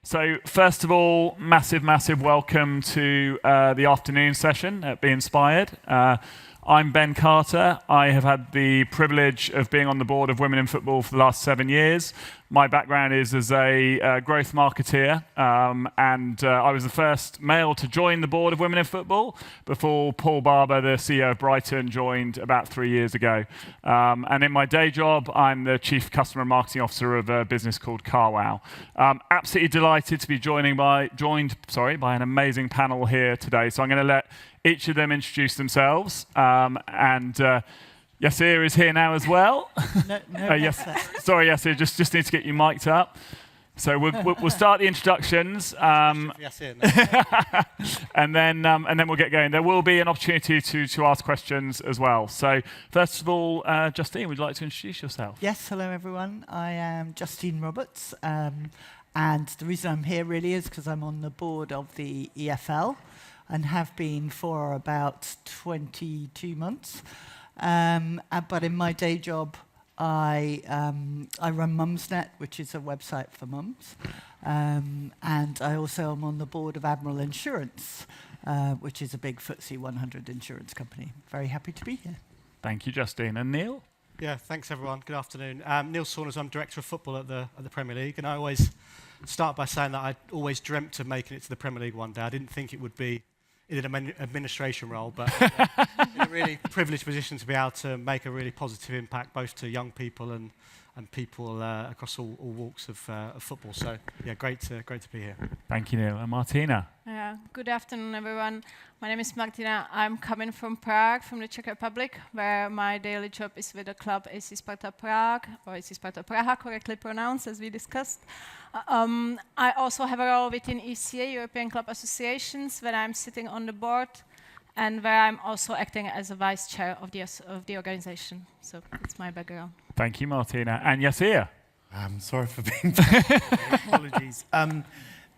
So first of all, massive welcome to the afternoon session at Be Inspired. I'm Ben Carter. I have had the privilege of being on the board of Women in Football for the last 7 years. My background is as a growth marketeer, and I was the first male to join the board of Women in Football before Paul Barber, the CEO of Brighton, joined about 3 years ago. And in my day job, I'm the Chief Customer and Marketing Officer of a business called CarWow. Absolutely delighted to be joined by an amazing panel here today. So I'm going to let each of them introduce themselves. Yasir is here now as well. Yes. Sorry, Yasir, just need to get you mic'd up. So we'll start the introductions, and then we'll get going. There will be an opportunity to ask questions as well. So first of all, Justine, would you like to introduce yourself? Yes, hello everyone. I am Justine Roberts, and the reason I'm here really is because I'm on the board of the EFL and have been for about 22 months. But in my day job, I run Mumsnet, which is a website for mums. And I also am on the board of Admiral Insurance, which is a big FTSE 100 insurance company. Very happy to be here. Thank you, Justine. And Neil? Yeah, thanks everyone. Good afternoon. Neil Saunders, I'm Director of Football at the Premier League, and I always start by saying that I always dreamt of making it to the Premier League one day. I didn't think it would be in an administration role, but in a really privileged position to be able to make a really positive impact both to young people and people across all walks of football. So yeah, great to be here. Thank you, Neil. And Martina? Good afternoon, everyone. My name is Martina. I'm coming from Prague, from the Czech Republic, where my daily job is with the club AC Sparta Prague, or AC Sparta Praha, correctly pronounced, as we discussed. I also have a role within ECA, European Club Associations, where I'm sitting on the board and where I'm also acting as a vice chair of the organization. So that's my background. Thank you, Martina. And Yasir? Sorry for being apologies.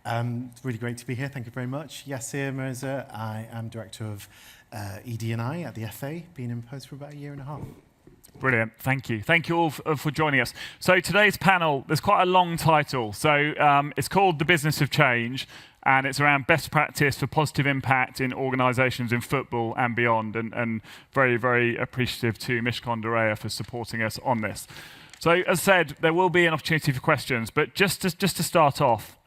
It's really great to be here. Thank you very much. Yasir Mirza. I am Director of ED&I at the FA, been in post for about 1.5 years. Brilliant. Thank you. Thank you all for joining us. So today's panel, there's quite a long title. So it's called The Business of Change, and it's around best practice for positive impact in organisations in football and beyond. And very appreciative to Mishcon de Reya for supporting us on this. So as said, there will be an opportunity for questions, but just to start off,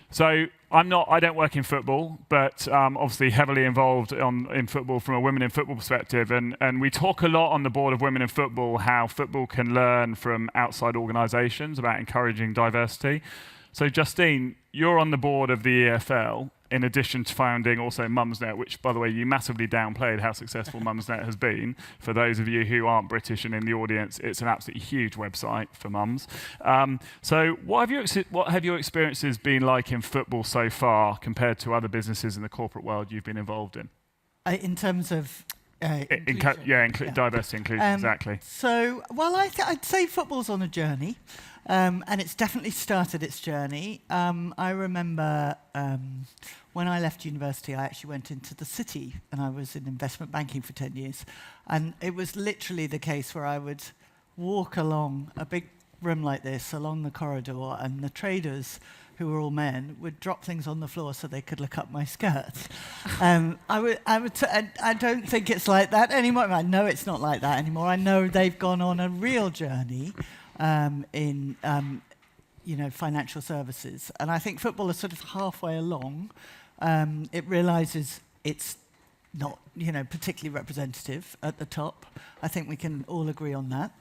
so I don't work in football, but obviously heavily involved in football from a women in football perspective. And we talk a lot on the board of Women in Football how football can learn from outside organisations about encouraging diversity. So Justine, you're on the board of the EFL, in addition to founding also Mumsnet, which, by the way, you massively downplayed how successful Mumsnet has been. For those of you who aren't British and in the audience, it's an absolutely huge website for mums. So what have your experiences been like in football so far compared to other businesses in the corporate world you've been involved in? In terms of diversity, inclusion, exactly. So, well, I'd say football's on a journey, and it's definitely started its journey. I remember when I left university, I actually went into the city, and I was in investment banking for 10 years. And it was literally the case where I would walk along a big room like this, along the corridor, and the traders, who were all men, would drop things on the floor so they could look up my skirts. I don't think it's like that anymore. I know it's not like that anymore. I know they've gone on a real journey in financial services. And I think football is sort of halfway along. It realizes it's not, particularly representative at the top. I think we can all agree on that.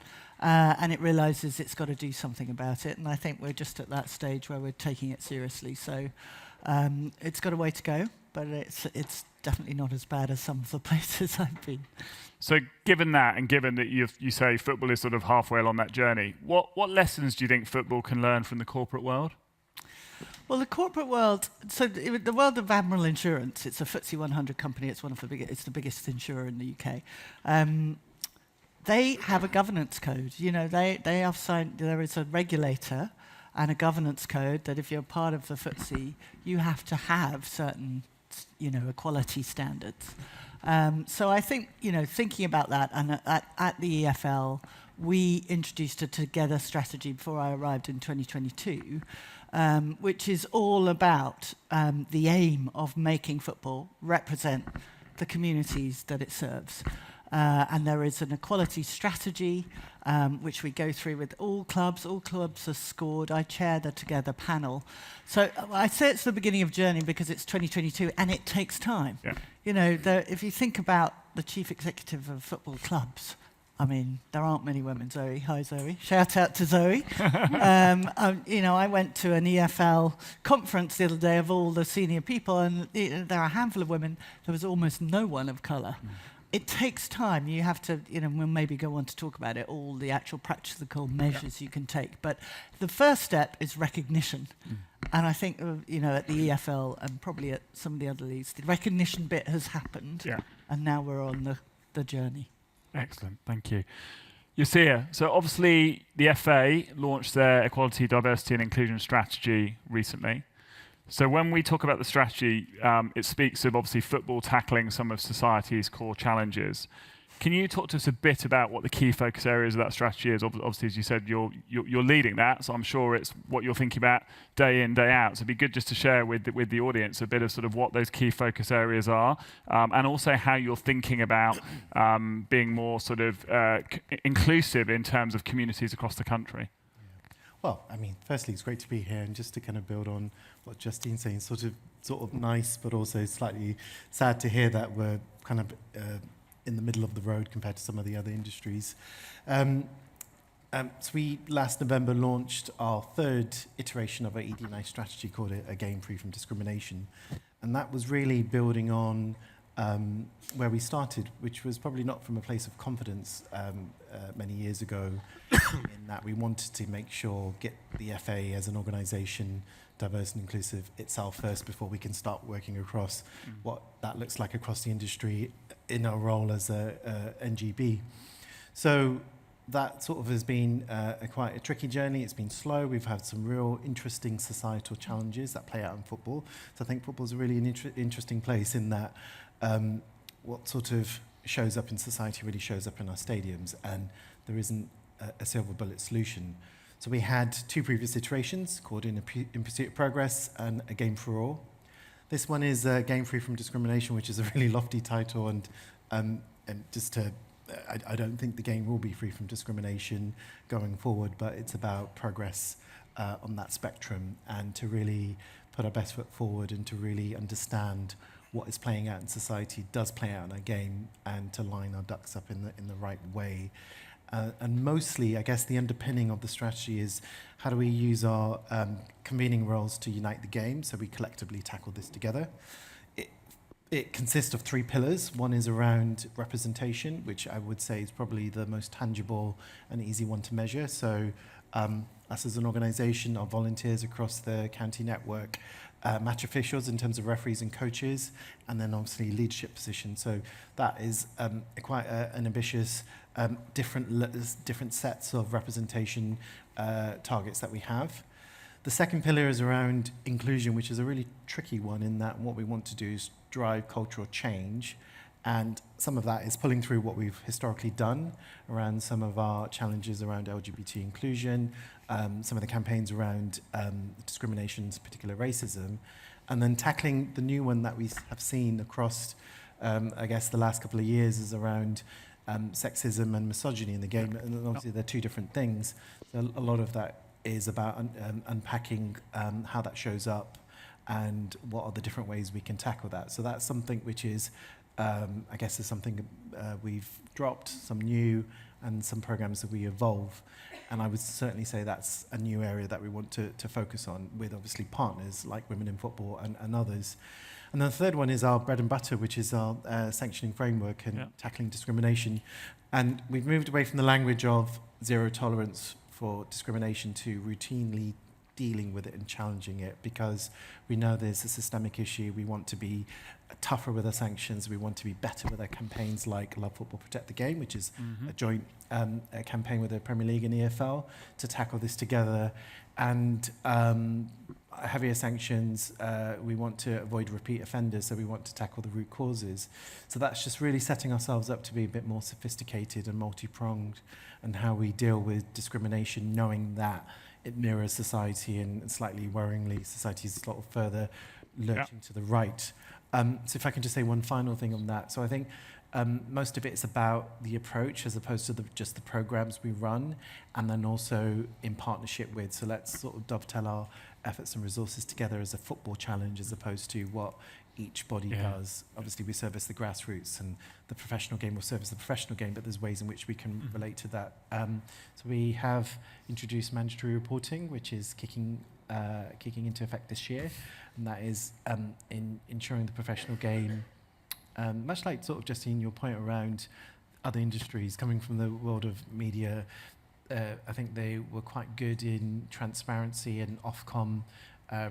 And it realizes it's got to do something about it. And I think we're just at that stage where we're taking it seriously. So it's got a way to go, but it's definitely not as bad as some of the places I've been. So given that, and given that you say football is sort of halfway along that journey, what lessons do you think football can learn from the corporate world? Well, the corporate world, so the world of Admiral Insurance, it's a FTSE 100 company. It's it's the biggest insurer in the UK. They have a governance code. They have signed. There is a regulator and a governance code that if you're part of the FTSE, you have to have certain, equality standards. So I think, thinking about that, and at the EFL, we introduced a together strategy before I arrived in 2022, which is all about the aim of making football represent the communities that it serves. And there is an equality strategy, which we go through with all clubs. All clubs are scored. I chair the Together panel. So I say it's the beginning of journey because it's 2022 and it takes time. Yeah. You know, if you think about the chief executive of football clubs, I mean, there aren't many women. Zoe, hi Zoe. Shout out to Zoe. You know, I went to an EFL conference the other day of all the senior people, and there are a handful of women. There was almost no one of colour. It takes time. You have to, you know, we'll maybe go on to talk about it, all the actual practical measures you can take. But the first step is recognition. And I think, you know, at the EFL and probably at some of the other leagues, the recognition bit has happened. Yeah. And now we're on the journey. Excellent, thank you. Yusia, so obviously the FA launched their equality, diversity and inclusion strategy recently. So when we talk about the strategy, it speaks of obviously football tackling some of society's core challenges. Can you talk to us a bit about what the key focus areas of that strategy is? Obviously, as you said, you're leading that, so I'm sure it's what you're thinking about day in, day out. So it'd be good just to share with the audience a bit of sort of what those key focus areas are, and also how you're thinking about being more sort of inclusive in terms of communities across the country. Well, I mean, firstly, it's great to be here, and just to kind of build on what Justine's saying, sort of nice, but also slightly sad to hear that we're kind of in the middle of the road compared to some of the other industries. So we, last November, launched our third iteration of our ED&I strategy called A Game Free from Discrimination. And that was really building on where we started, which was probably not from a place of confidence many years ago, in that we wanted to make sure, get the FA as an organisation diverse and inclusive itself first before we can start working across what that looks like across the industry in our role as a NGB. So that sort of has been quite a tricky journey. It's been slow. We've had some real interesting societal challenges that play out in football. So I think football is a really interesting place in that what sort of shows up in society really shows up in our stadiums, and there isn't a silver bullet solution. So we had two previous iterations called In Pursuit of Progress and A Game for All. This one is A Game Free from Discrimination, which is a really lofty title, and just to I don't think the game will be free from discrimination going forward, but it's about progress on that spectrum, and to really put our best foot forward and to really understand what is playing out in society does play out in our game, and to line our ducks up in the right way. And mostly, I guess, the underpinning of the strategy is how do we use our convening roles to unite the game so we collectively tackle this together. It consists of three pillars. One is around representation, which I would say is probably the most tangible and easy one to measure. So us as an organisation, our volunteers across the county network, match officials in terms of referees and coaches, and then obviously leadership positions. So that is quite an ambitious, different sets of representation targets that we have. The second pillar is around inclusion, which is a really tricky one in that what we want to do is drive cultural change. And some of that is pulling through what we've historically done around some of our challenges around LGBT inclusion, some of the campaigns around discriminations, particular racism, and then tackling the new one that we have seen across, I guess, the last couple of years is around sexism and misogyny in the game. And obviously they're two different things. So a lot of that is about unpacking how that shows up and what are the different ways we can tackle that. So that's something which is, I guess, is something we've dropped, some new, and some programs that we evolve. And I would certainly say that's a new area that we want to focus on with obviously partners like Women in Football and others. And then the third one is our bread and butter, which is our sanctioning framework and tackling discrimination. And we've moved away from the language of zero tolerance for discrimination to routinely dealing with it and challenging it, because we know there's a systemic issue. We want to be tougher with our sanctions. We want to be better with our campaigns like Love Football, Protect the Game, which is a joint campaign with the Premier League and EFL to tackle this together. And heavier sanctions, we want to avoid repeat offenders, so we want to tackle the root causes. So that's just really setting ourselves up to be a bit more sophisticated and multi-pronged in how we deal with discrimination, knowing that it mirrors society, and slightly worryingly, society is sort of further lurching to the right. So if I can just say one final thing on that. So I think most of it is about the approach as opposed to just the programs we run, and then also in partnership with. So let's sort of dovetail our efforts and resources together as a football challenge as opposed to what each body does. Obviously, we service the grassroots, and the professional game will service the professional game, but there's ways in which we can relate to that. So we have introduced mandatory reporting, which is kicking into effect this year, and that is in ensuring the professional game, much like sort of Justine, your point around other industries coming from the world of media, I think they were quite good in transparency and Ofcom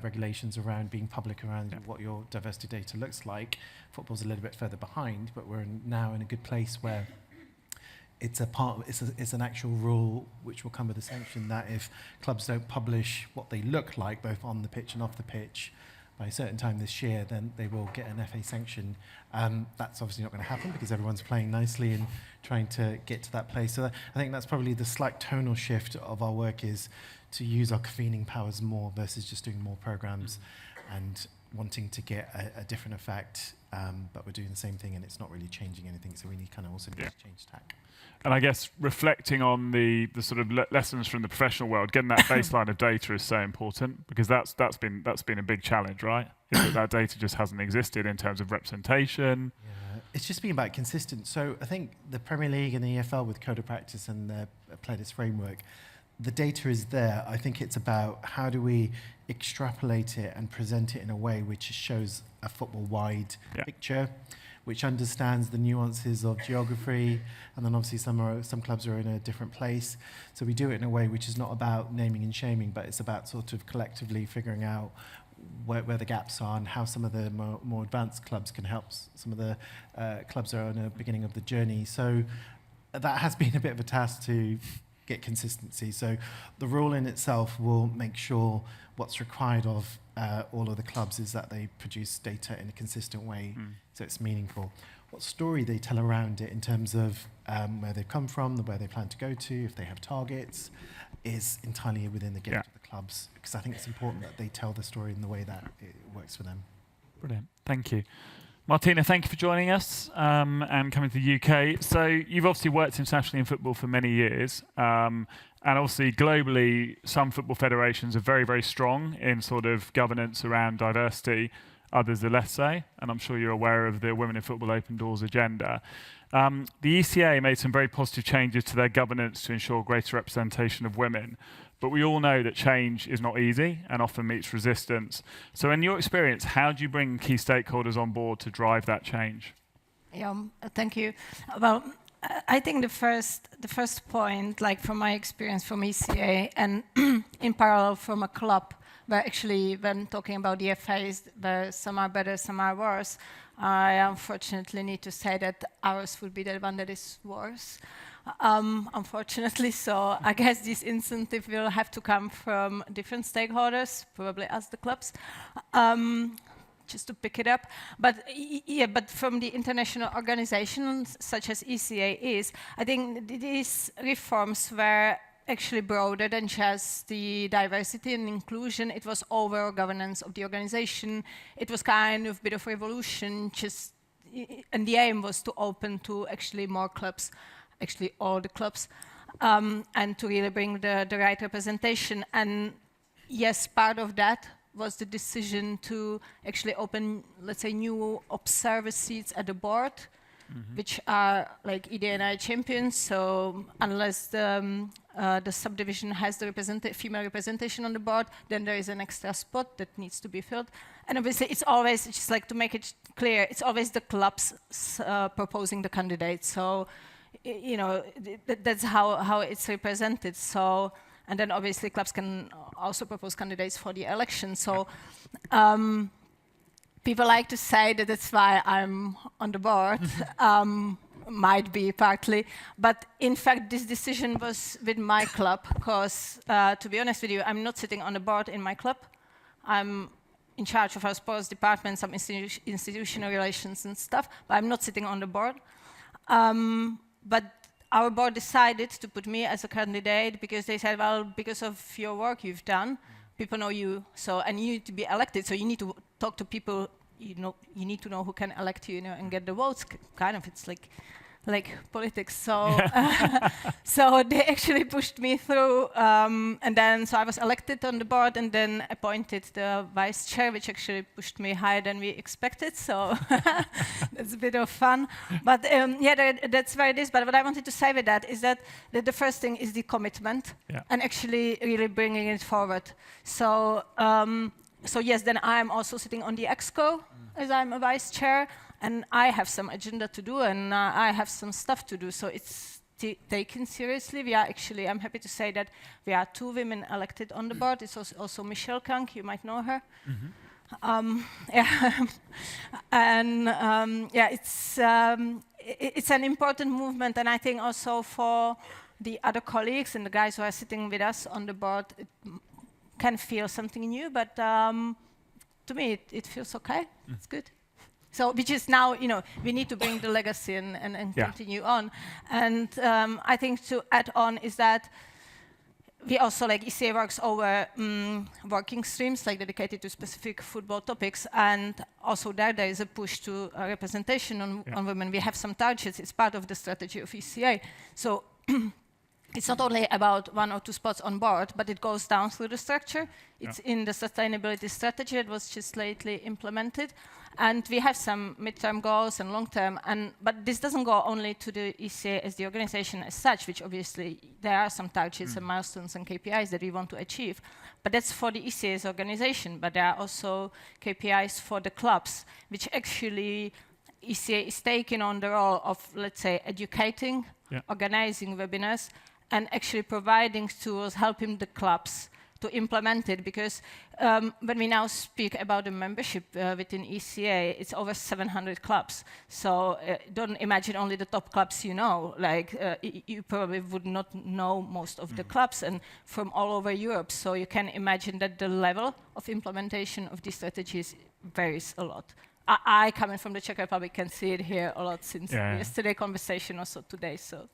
regulations around being public around what your diversity data looks like. Football's a little bit further behind, but we're now in a good place where it's an actual rule which will come with a sanction that if clubs don't publish what they look like, both on the pitch and off the pitch, by a certain time this year, then they will get an FA sanction. That's obviously not going to happen because everyone's playing nicely and trying to get to that place. So I think that's probably the slight tonal shift of our work, is to use our convening powers more versus just doing more programs and wanting to get a different effect. But we're doing the same thing and it's not really changing anything. So we need to change tack. And I guess reflecting on the sort of lessons from the professional world, getting that baseline of data is so important, because that's been a big challenge, right? Is that data just hasn't existed in terms of representation. Yeah, it's just been about consistent. So I think the Premier League and the EFL with Code of Practice and the Pledis framework, the data is there. I think it's about how do we extrapolate it and present it in a way which shows a football-wide picture, which understands the nuances of geography, and then obviously some clubs are in a different place. So we do it in a way which is not about naming and shaming, but it's about sort of collectively figuring out where the gaps are and how some of the more advanced clubs can help some of the clubs that are on the beginning of the journey. So that has been a bit of a task to get consistency. So the rule in itself will make sure what's required of all of the clubs is that they produce data in a consistent way, so it's meaningful. What story they tell around it in terms of where they've come from, where they plan to go to, if they have targets, is entirely within the gift of the clubs, because I think it's important that they tell the story in the way that it works for them. Brilliant, thank you. Martina, thank you for joining us and coming to the UK. So you've obviously worked internationally in football for many years, and obviously globally some football federations are very, very strong in sort of governance around diversity. Others are less so, and I'm sure you're aware of the Women in Football Open Doors agenda. The ECA made some very positive changes to their governance to ensure greater representation of women. But we all know that change is not easy and often meets resistance. So in your experience, how do you bring key stakeholders on board to drive that change? Yeah, thank you. Well, I think the first point, like from my experience from ECA and in parallel from a club, where actually when talking about the FAs, where some are better, some are worse, I unfortunately need to say that ours would be the one that is worse. Unfortunately, so I guess this incentive will have to come from different stakeholders, probably us, the clubs, just to pick it up. But but from the international organizations such as ECA is, I think these reforms were actually broader than just the diversity and inclusion. It was overall governance of the organization. It was kind of a bit of revolution, and the aim was to open to actually more clubs, actually all the clubs, and to really bring the right representation. And yes, part of that was the decision to actually open, let's say, new observer seats at the board, which are like EDNI champions. So unless the subdivision has the female representation on the board, then there is an extra spot that needs to be filled. And obviously, it's always, just like to make it clear, it's always the clubs proposing the candidates. So, you know, that's how it's represented. So, and then obviously clubs can also propose candidates for the election. So, people like to say that that's why I'm on the board. Might be partly, but in fact this decision was with my club, because to be honest with you, I'm not sitting on the board in my club. I'm in charge of our sports department, some institutional relations and stuff, but I'm not sitting on the board. But our board decided to put me as a candidate because they said, well, because of your work you've done, people know you, so, and you need to be elected, so you need to talk to people, you need to know who can elect you, and get the votes. Kind of, it's like politics. So, so they actually pushed me through, and then so I was elected on the board, and then appointed the vice chair, which actually pushed me higher than we expected. So that's a bit of fun. But yeah, that's where it is. But what I wanted to say with that is that the first thing is the commitment, and actually really bringing it forward. So, so yes, then I'm also sitting on the exco as I'm a vice chair. And I have some agenda to do, and I have some stuff to do, so it's taken seriously. We are actually, I'm happy to say that we are 2 women elected on the board. It's also Michelle Kank, you might know her. Yeah. And yeah, it's an important movement, and I think also for the other colleagues and the guys who are sitting with us on the board, it can feel something new, but to me, it feels okay. It's good. So, which is now, we need to bring the legacy and continue on. And I think to add on is that we also, like ECA works over working streams, like dedicated to specific football topics. And also there is a push to representation on women. We have some targets. It's part of the strategy of ECA. So it's not only about 1 or 2 spots on board, but it goes down through the structure. It's in the sustainability strategy that was just lately implemented. And we have some midterm goals and long-term, but this doesn't go only to the ECA as the organization as such, which obviously there are some targets and milestones and KPIs that we want to achieve. But that's for the ECA as organization, but there are also KPIs for the clubs, which actually ECA is taking on the role of, let's say, educating, organizing webinars, and actually providing tools, helping the clubs to implement it, because when we now speak about the membership within ECA, it's over 700 clubs. So don't imagine only the top clubs like you probably would not know most of the clubs, and from all over Europe. So you can imagine that the level of implementation of these strategies varies a lot. I coming from the Czech Republic, can see it here a lot since yesterday's conversation, also today. So.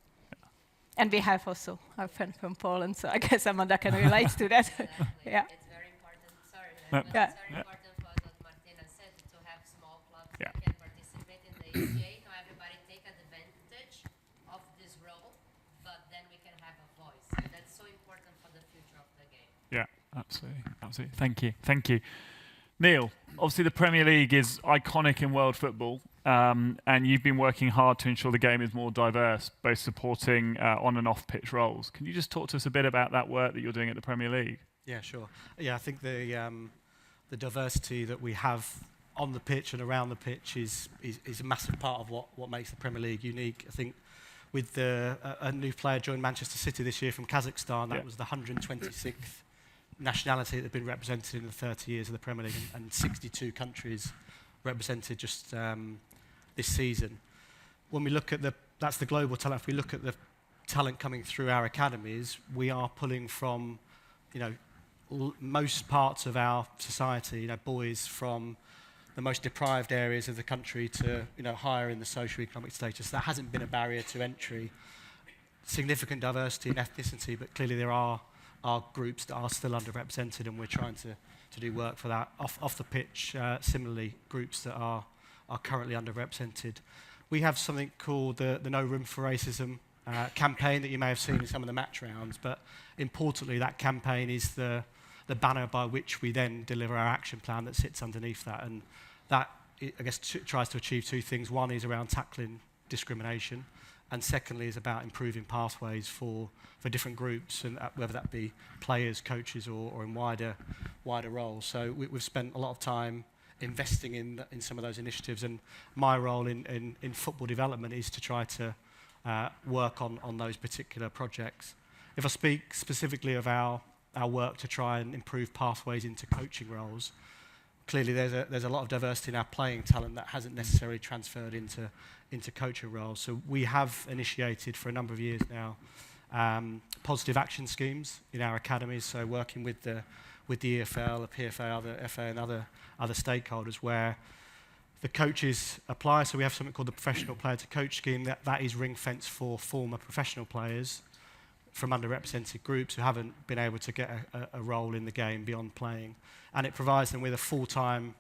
And we have also our friend from Poland, so I guess Amanda can relate to that. Yeah. It's very important, sorry, it's very important for what Martina said, to have small clubs that can participate in the ECA, to everybody take advantage of this role, but then we can have a voice. And that's so important for the future of the game. Yeah, absolutely. Thank you. Neil, obviously the Premier League is iconic in world football. And you've been working hard to ensure the game is more diverse, both supporting on and off pitch roles. Can you just talk to us a bit about that work that you're doing at the Premier League? Yeah, sure. Yeah, I think the diversity that we have on the pitch and around the pitch is a massive part of what makes the Premier League unique. I think with a new player joined Manchester City this year from Kazakhstan, that was the 126th nationality that had been represented in the 30 years of the Premier League, and 62 countries represented just this season. When we look at that's the global talent. If we look at the talent coming through our academies, we are pulling from, most parts of our society, boys from the most deprived areas of the country to, higher in the socio-economic status. That hasn't been a barrier to entry. Significant diversity in ethnicity, but clearly there are groups that are still underrepresented, and we're trying to do work for that. Off the pitch, similarly, groups that are currently underrepresented. We have something called the No Room for Racism campaign that you may have seen in some of the match rounds, but importantly, that campaign is the banner by which we then deliver our action plan that sits underneath that, and that, I guess, tries to achieve 2 things. One is around tackling discrimination, and secondly is about improving pathways for different groups, and whether that be players, coaches, or in wider roles. So we've spent a lot of time investing in some of those initiatives, and my role in football development is to try to work on those particular projects. If I speak specifically of our work to try and improve pathways into coaching roles, clearly there's a lot of diversity in our playing talent that hasn't necessarily transferred into coaching roles. So we have initiated for a number of years now positive action schemes in our academies, so working with the EFL, the PFA, the FA, and other stakeholders, where The coaches apply, so we have something called the professional player to coach scheme. That is ring fenced for former professional players from underrepresented groups who haven't been able to get a role in the game beyond playing. And it provides them with a full-time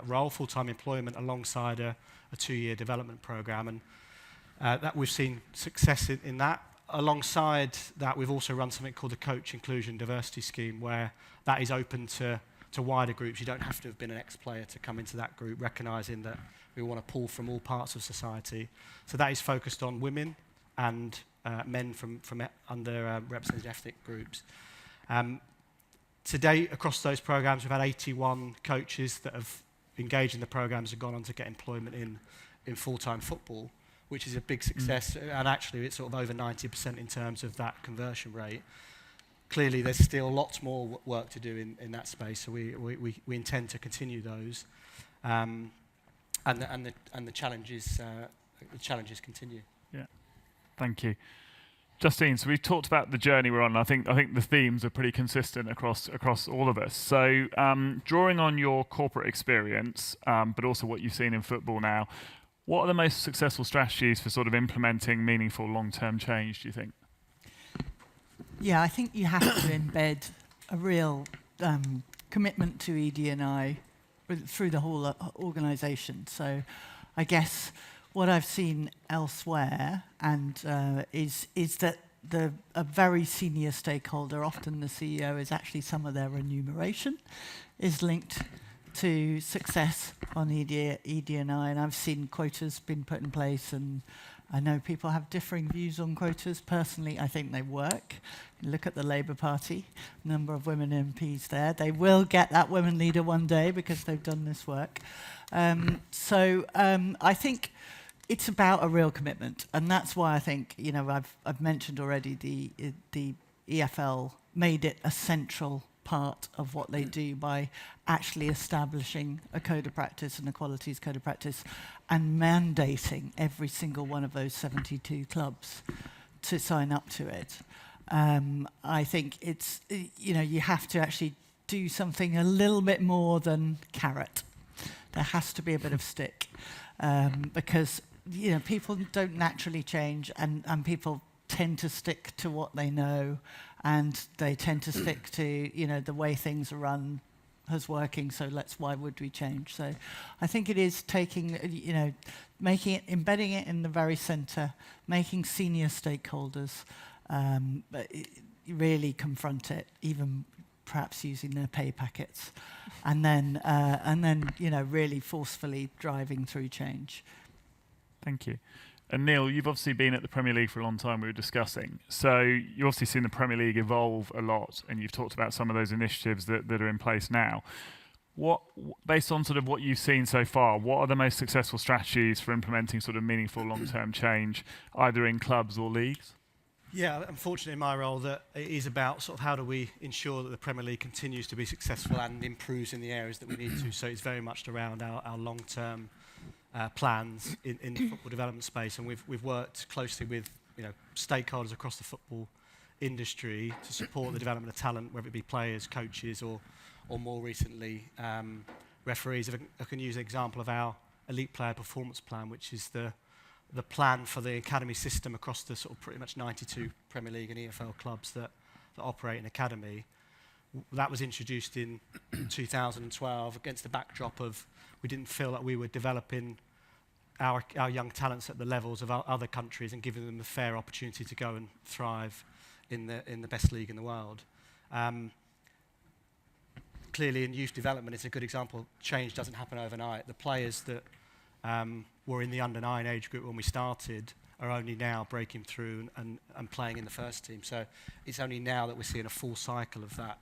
role, full-time employment alongside a 2-year development program. And that we've seen success in that. Alongside that, we've also run something called the Coach Inclusion Diversity Scheme, where that is open to wider groups. You don't have to have been an ex-player to come into that group, recognising that we want to pull from all parts of society. So that is focused on women and men from underrepresented ethnic groups. To date, across those programs, we've had 81 coaches that have engaged in the programs and gone on to get employment in full-time football, which is a big success. And actually, it's sort of over 90% in terms of that conversion rate. Clearly, there's still lots more work to do in that space, so we intend to continue those, and the challenges continue. Yeah, thank you, Justine. So we've talked about the journey we're on. I think the themes are pretty consistent across all of us. So drawing on your corporate experience, but also what you've seen in football now, what are the most successful strategies for sort of implementing meaningful long-term change, do you think? Yeah, I think you have to embed a real commitment to ED&I through the whole organisation. So I guess what I've seen elsewhere is that a very senior stakeholder, often the CEO, is actually some of their remuneration is linked to success on ED&I, and I've seen quotas been put in place, and I know people have differing views on quotas. Personally, I think they work. Look at the Labour Party, number of women MPs there. They will get that women leader one day because they've done this work. So I think it's about a real commitment, and that's why I think, you know, I've mentioned already the EFL made it a central part of what they do by actually establishing a code of practice, an equalities code of practice, and mandating every single one of those 72 clubs to sign up to it. I think it's, you know, you have to actually do something a little bit more than carrot. There has to be a bit of stick, because, you know, people don't naturally change, and people tend to stick to what they know, and they tend to stick to, you know, the way things are run is working, so why would we change? So I think it is taking, you know, embedding it in the very centre, making senior stakeholders really confront it, even perhaps using their pay packets, and then you know, really forcefully driving through change. Thank you. And Neil, you've obviously been at the Premier League for a long time, we were discussing. So you've obviously seen the Premier League evolve a lot, and you've talked about some of those initiatives that are in place now. Based on sort of what you've seen so far, what are the most successful strategies for implementing sort of meaningful long-term change, either in clubs or leagues? Yeah, unfortunately in my role, that it is about sort of how do we ensure that the Premier League continues to be successful and improves in the areas that we need to. So it's very much around our long-term plans in the football development space, and we've worked closely with, you know, stakeholders across the football industry to support the development of talent, whether it be players, coaches, or more recently referees. If I can use an example of our elite player performance plan, which is the plan for the academy system across the sort of pretty much 92 Premier League and EFL clubs that operate in academy. That was introduced in 2012 against the backdrop of we didn't feel that we were developing our young talents at the levels of other countries and giving them the fair opportunity to go and thrive in the best league in the world. Clearly, in youth development, it's a good example. Change doesn't happen overnight. The players that were in the under-9 age group when we started are only now breaking through and playing in the first team. So it's only now that we're seeing a full cycle of that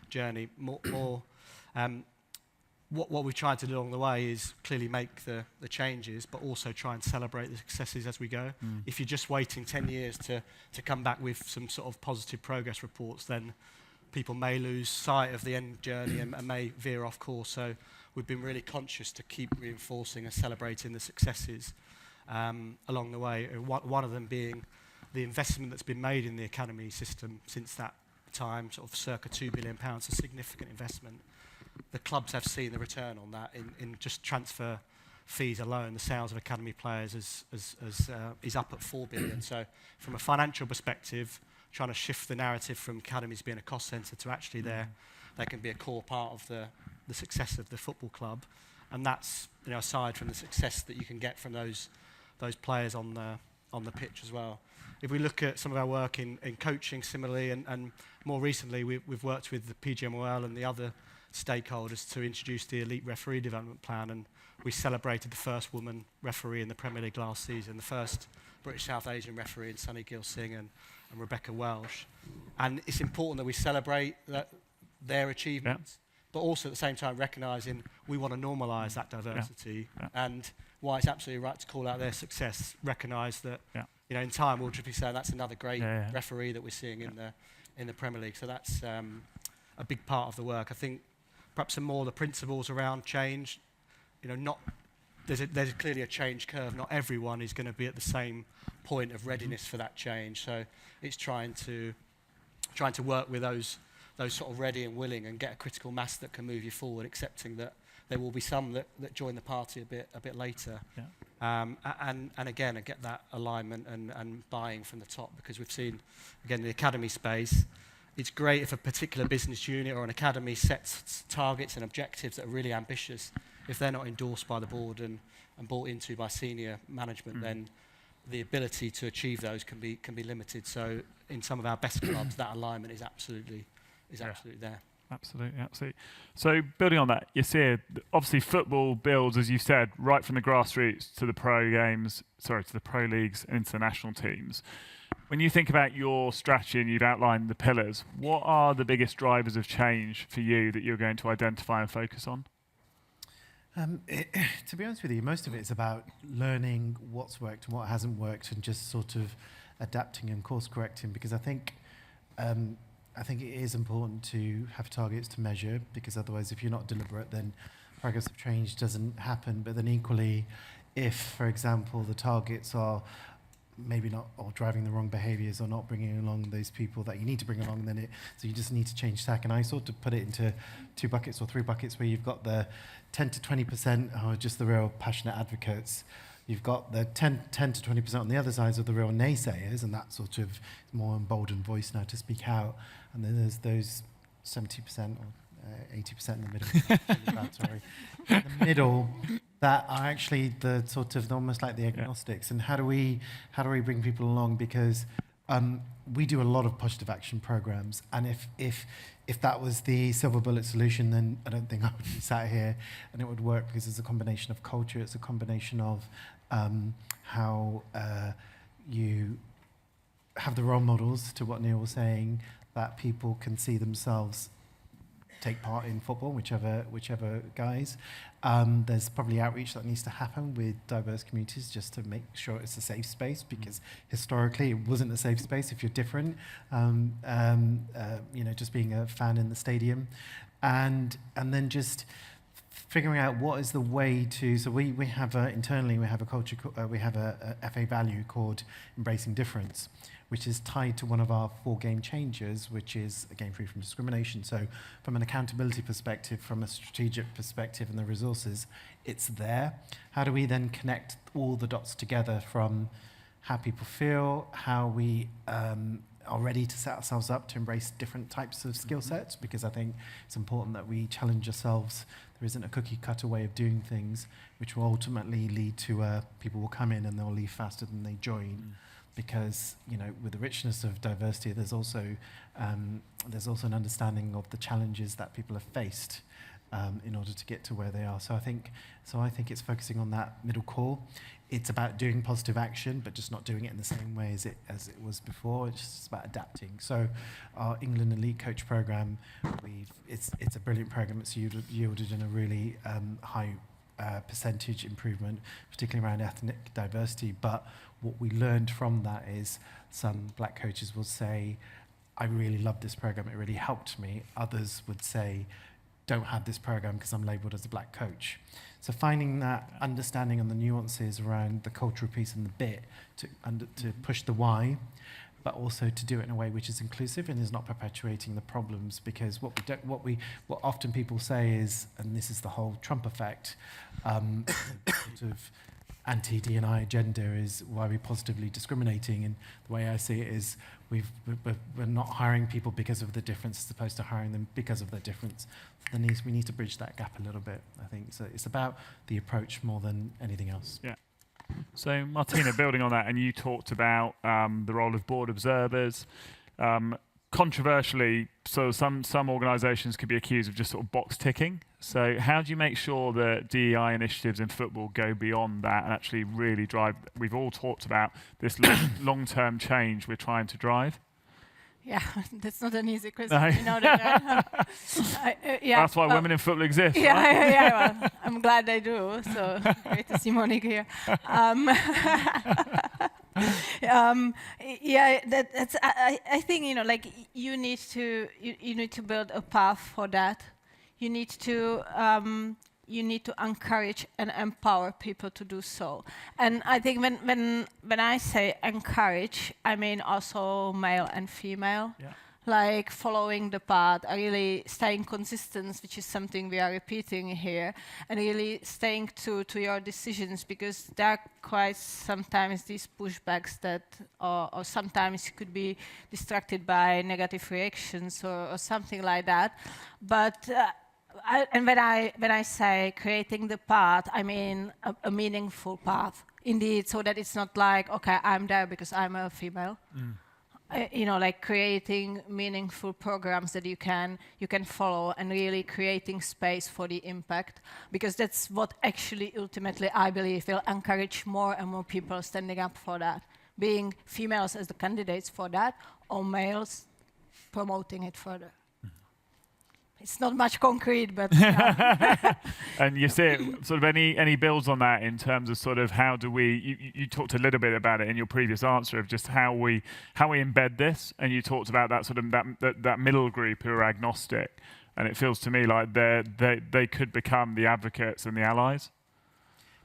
journey. What we've tried to do along the way is clearly make the changes, but also try and celebrate the successes as we go. If you're just waiting 10 years to come back with some sort of positive progress reports, then people may lose sight of the end journey and may veer off course. So we've been really conscious to keep reinforcing and celebrating the successes along the way. One of them being the investment that's been made in the academy system since that time, sort of circa £2 billion, a significant investment. the clubs have seen the return on that in just transfer fees alone. The sales of academy players is up at 4 billion. So from a financial perspective, trying to shift the narrative from academies being a cost centre to actually they can be a core part of the success of the football club. And that's, you know, aside from the success that you can get from those players on the pitch as well. If we look at some of our work in coaching similarly, and more recently we've worked with the PGMOL and the other stakeholders to introduce the elite referee development plan, and we celebrated the first woman referee in the Premier League last season, the first British South Asian referee in Sunny Gill Singh and Rebecca Welsh. And it's important that we celebrate their achievements, but also at the same time recognising we want to normalise that diversity, and why it's absolutely right to call out their success, recognise that you know, in time we'll just be saying that's another great referee that we're seeing in the Premier League. So that's a big part of the work. I think perhaps some more the principles around change. You know, not there's clearly a change curve. Not everyone is going to be at the same point of readiness for that change. So it's trying to work with those sort of ready and willing, and get a critical mass that can move you forward, accepting that there will be some that join the party a bit later. And again, and get that alignment and buying from the top, because we've seen, again, the academy space, it's great if a particular business unit or an academy sets targets and objectives that are really ambitious. If they're not endorsed by the board and bought into by senior management, then the ability to achieve those can be limited. So in some of our best clubs, that alignment is absolutely there. Absolutely. So building on that, you see, obviously football builds, as you said, right from the grassroots to the pro games, to the pro leagues and into the national teams. When you think about your strategy and you've outlined the pillars, what are the biggest drivers of change for you that you're going to identify and focus on? To be honest with you, most of it is about learning what's worked and what hasn't worked, and just sort of adapting and course correcting, because I think it is important to have targets to measure, because otherwise if you're not deliberate, then progress of change doesn't happen. But then equally, if, for example, the targets are maybe not, or driving the wrong behaviours, or not bringing along those people that you need to bring along, then so you just need to change tack. And I sort of put it into 2 buckets or 3 buckets, where you've got the 10 to 20% who are just the real passionate advocates. You've got the 10 to 20% on the other sides of the real naysayers, and that sort of more emboldened voice now to speak out. And then there's those 70% or 80% in the middle. In the middle, that are actually the sort of almost like the agnostics. And how do we bring people along? Because we do a lot of positive action programs, and if that was the silver bullet solution, then I don't think I would be sat here and it would work, because it's a combination of culture, it's a combination of how you have the role models, to what Neil was saying, that people can see themselves take part in football, whichever guys. There's probably outreach that needs to happen with diverse communities, just to make sure it's a safe space, because historically it wasn't a safe space if you're different. Just being a fan in the stadium, and then just figuring out what is the way to. So we have internally we have a culture, we have a FA value called Embracing Difference, which is tied to one of our 4 game changers, which is a game free from discrimination. So from an accountability perspective, from a strategic perspective and the resources, it's there. How do we then connect all the dots together, from how people feel, how we are ready to set ourselves up to embrace different types of skill sets, because I think it's important that we challenge ourselves. There isn't a cookie cutter way of doing things, which will ultimately lead to people will come in and they'll leave faster than they join. Because, you know, with the richness of diversity, there's also an understanding of the challenges that people have faced in order to get to where they are. So I think it's focusing on that middle core. It's about doing positive action, but just not doing it in the same way as it was before. It's just about adapting. So our England Elite Coach program, it's a brilliant program. It's yielded in a really high percentage improvement, particularly around ethnic diversity. But what we learned from that is some black coaches will say, I really love this program, it really helped me. Others would say, don't have this program because I'm labelled as a black coach. So finding that understanding and the nuances around the cultural piece and the bit to push the why, but also to do it in a way which is inclusive and is not perpetuating the problems. Because what often people say is, and this is the whole Trump effect, sort of anti-D&I agenda is why we're positively discriminating. And the way I see it is we're not hiring people because of the difference as opposed to hiring them because of their difference. We need to bridge that gap a little bit, I think. So it's about the approach more than anything else. Yeah. So Martina, building on that, and you talked about the role of board observers. Controversially, so some organisations could be accused of just sort of box ticking. So how do you make sure that DEI initiatives in football go beyond that and actually really drive? We've all talked about this long-term change we're trying to drive. Yeah, that's not an easy question. No. You know that, yeah, that's why women in football exist. Yeah, right? well, I'm glad they do. So great to see Monique here. Yeah, that's. I think you need to build a path for that. You need to encourage and empower people to do so. And I think when I say encourage, I mean also male and female. Yeah. Like following the path, really staying consistent, which is something we are repeating here, and really staying to your decisions, because there are quite sometimes these pushbacks that, or sometimes you could be distracted by negative reactions or something like that. But and when I say creating the path, I mean a meaningful path, indeed, so that it's not like, okay, I'm there because I'm a female. Like creating meaningful programs that you can follow, and really creating space for the impact, because that's what actually ultimately I believe will encourage more and more people standing up for that, being females as the candidates for that, or males promoting it further. It's not much concrete, but yeah. And you see it, sort of any builds on that in terms of sort of how do we, you talked a little bit about it in your previous answer of just how we embed this, and you talked about that sort of that middle group who are agnostic, and it feels to me like they could become the advocates and the allies.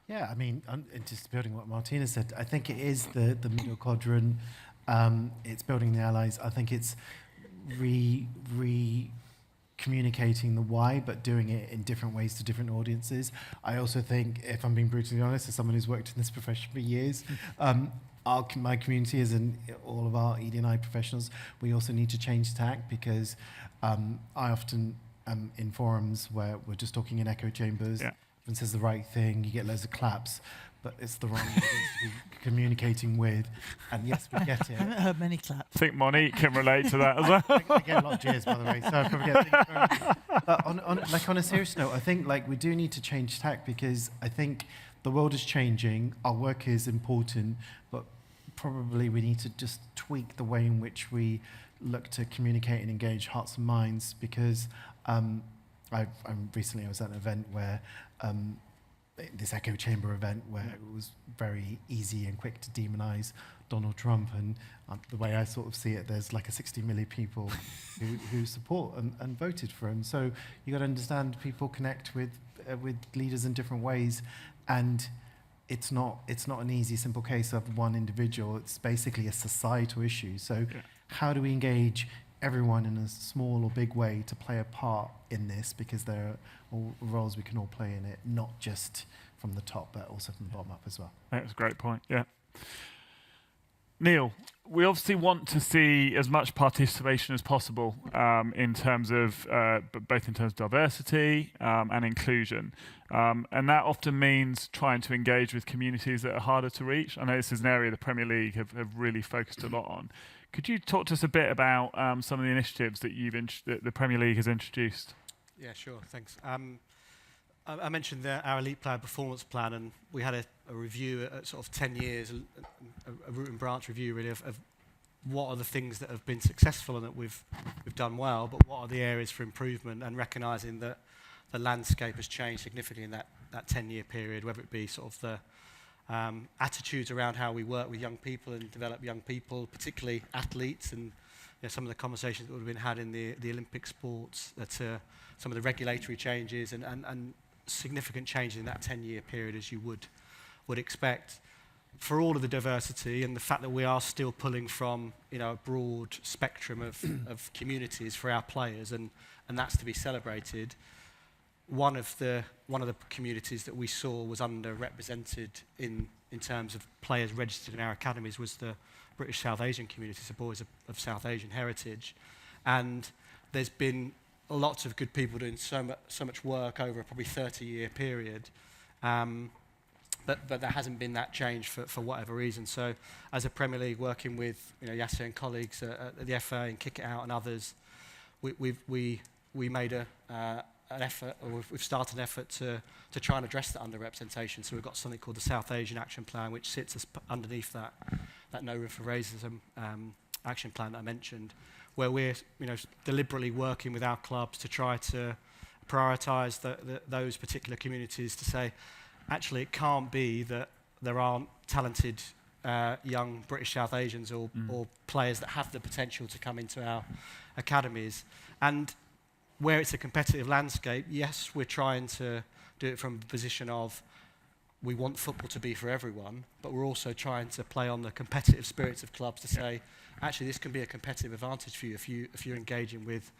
Yeah, I mean, just building what Martina said, I think it is the middle quadrant. It's building the allies. I think it's communicating the why, but doing it in different ways to different audiences. I also think, if I'm being brutally honest, as someone who's worked in this profession for years, my community, as in all of our ED&I professionals, we also need to change tack, because I often am in forums where we're just talking in echo chambers. Yeah. Everyone says the right thing, you get loads of claps, but it's the wrong audience to be communicating with. And yes, we get it. I haven't heard many claps. I think Monique can relate to that as well. I get a lot of cheers, by the way, so I probably get things wrong. But on a serious note, I think we do need to change tack, because I think the world is changing, our work is important, but probably we need to just tweak the way in which we look to communicate and engage hearts and minds, because recently I was at an event where this echo chamber event where it was very easy and quick to demonize Donald Trump, and the way I sort of see it, there's like 60 million people who support and voted for him. So you got to understand, people connect with leaders in different ways, and it's not an easy, simple case of one individual. It's basically a societal issue. So how do we engage everyone in a small or big way to play a part in this, because there are all roles we can all play in it, not just from the top, but also from the bottom up as well. That's a great point, yeah. Neil, we obviously want to see as much participation as possible in terms of, both in terms of diversity and inclusion. And that often means trying to engage with communities that are harder to reach. I know this is an area the Premier League have really focused a lot on. Could you talk to us a bit about some of the initiatives that that the Premier League has introduced? Yeah, sure, thanks. I mentioned our Elite Player Performance Plan, and we had a review at sort of 10 years, a root and branch review really of what are the things that have been successful and that we've done well, but what are the areas for improvement, and recognising that the landscape has changed significantly in that 10-year period, whether it be sort of the attitudes around how we work with young people and develop young people, particularly athletes, and some of the conversations that would have been had in the Olympic sports, some of the regulatory changes and significant changes in that 10-year period, as you would expect. for all of the diversity and the fact that we are still pulling from, you know, a broad spectrum of communities for our players, and that's to be celebrated. One of the communities that we saw was underrepresented in terms of players registered in our academies was the British South Asian community, so boys of South Asian heritage. And there's been lots of good people doing so much work over a probably 30-year period. But there hasn't been that change for whatever reason. So as a Premier League, working with, you know, Yasser and colleagues at the FA and Kick It Out and others, we made an effort, or we've started an effort to try and address that underrepresentation. So we've got something called the South Asian Action Plan, which sits underneath that No Room for Racism action plan that I mentioned, where we're, you know, deliberately working with our clubs to try to prioritise those particular communities, to say, actually, it can't be that there aren't talented young British South Asians or players that have the potential to come into our academies. And where it's a competitive landscape, yes, we're trying to do it from a position of we want football to be for everyone, but we're also trying to play on the competitive spirits of clubs to say, actually, this can be a competitive advantage for you if you're engaging with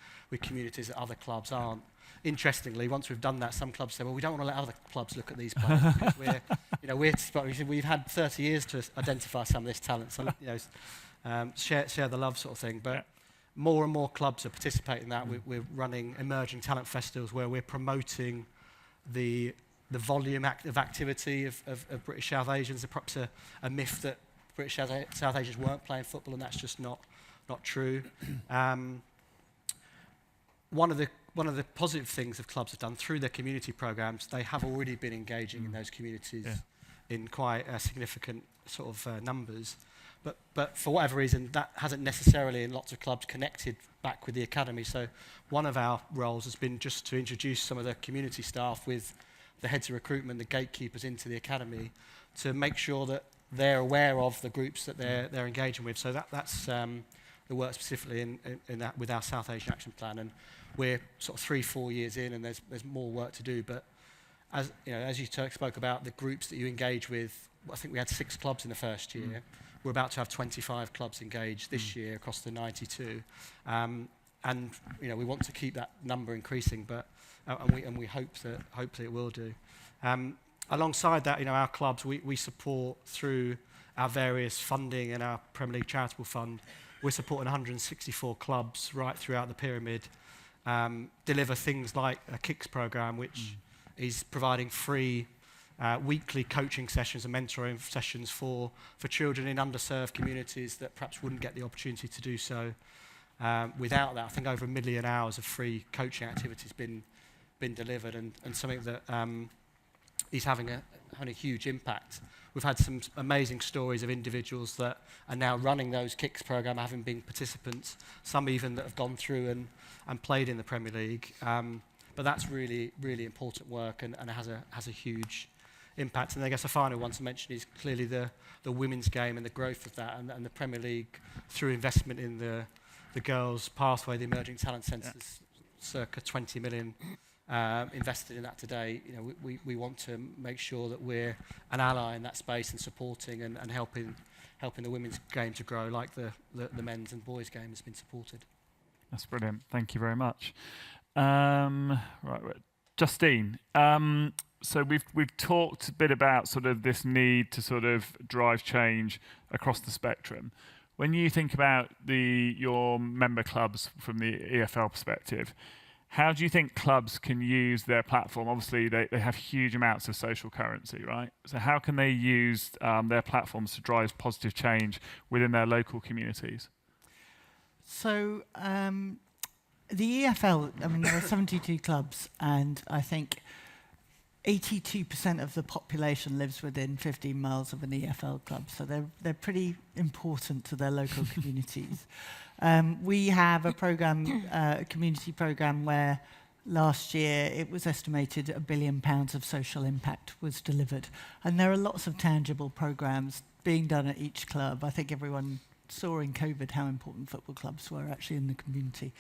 communities that other clubs aren't. Interestingly, once we've done that, some clubs say, well, we don't want to let other clubs look at these players because we've had 30 years to identify some of this talent, so, you know, share the love sort of thing. But more and more clubs are participating in that. We're running emerging talent festivals where we're promoting the volume of activity of British South Asians. There's perhaps a myth that British South Asians weren't playing football, and that's just not true. One of the positive things that clubs have done through their community programs, they have already been engaging in those communities in quite significant sort of numbers. But for whatever reason, that hasn't necessarily in lots of clubs connected back with the academy. So one of our roles has been just to introduce some of the community staff with the heads of recruitment, the gatekeepers into the academy, to make sure that they're aware of the groups that they're engaging with. So that's the work specifically in that with our South Asian Action Plan. And we're sort of 3-4 years in, and there's more work to do. But as you know, as you spoke about the groups that you engage with, I think we had 6 clubs in the first year. We're about to have 25 clubs engaged this year across the 92, and you know, we want to keep that number increasing, but and we hope that hopefully it will do. Alongside that, you know, our clubs we support through our various funding and our Premier League Charitable Fund. We're supporting 164 clubs right throughout the pyramid. Deliver things like a Kicks program, which is providing free weekly coaching sessions and mentoring sessions for children in underserved communities that perhaps wouldn't get the opportunity to do so without that. I think over 1 million hours of free coaching activities been delivered, and something that is having a huge impact. We've had some amazing stories of individuals that are now running those Kicks program, having been participants, some even that have gone through and played in the Premier League. But that's really, really important work and has a huge impact. And I guess the final one to mention is clearly the women's game and the growth of that, and the Premier League through investment in the girls' pathway, the emerging talent centres, circa 20 million invested in that today. You know, we want to make sure that we're an ally in that space and supporting and helping the women's game to grow, like the men's and boys' game has been supported. That's brilliant. Thank you very much. Right, Justine. So we've talked a bit about sort of this need to sort of drive change across the spectrum. When you think about your member clubs from the EFL perspective, how do you think clubs can use their platform? Obviously, they have huge amounts of social currency, right? So how can they use their platforms to drive positive change within their local communities? So the EFL, I mean, there are 72 clubs, and I think 82% of the population lives within 15 miles of an EFL club. So they're pretty important to their local communities. We have a program, a community program, where last year it was estimated £1 billion of social impact was delivered. And there are lots of tangible programs being done at each club. I think everyone saw in COVID how important football clubs were actually in the community.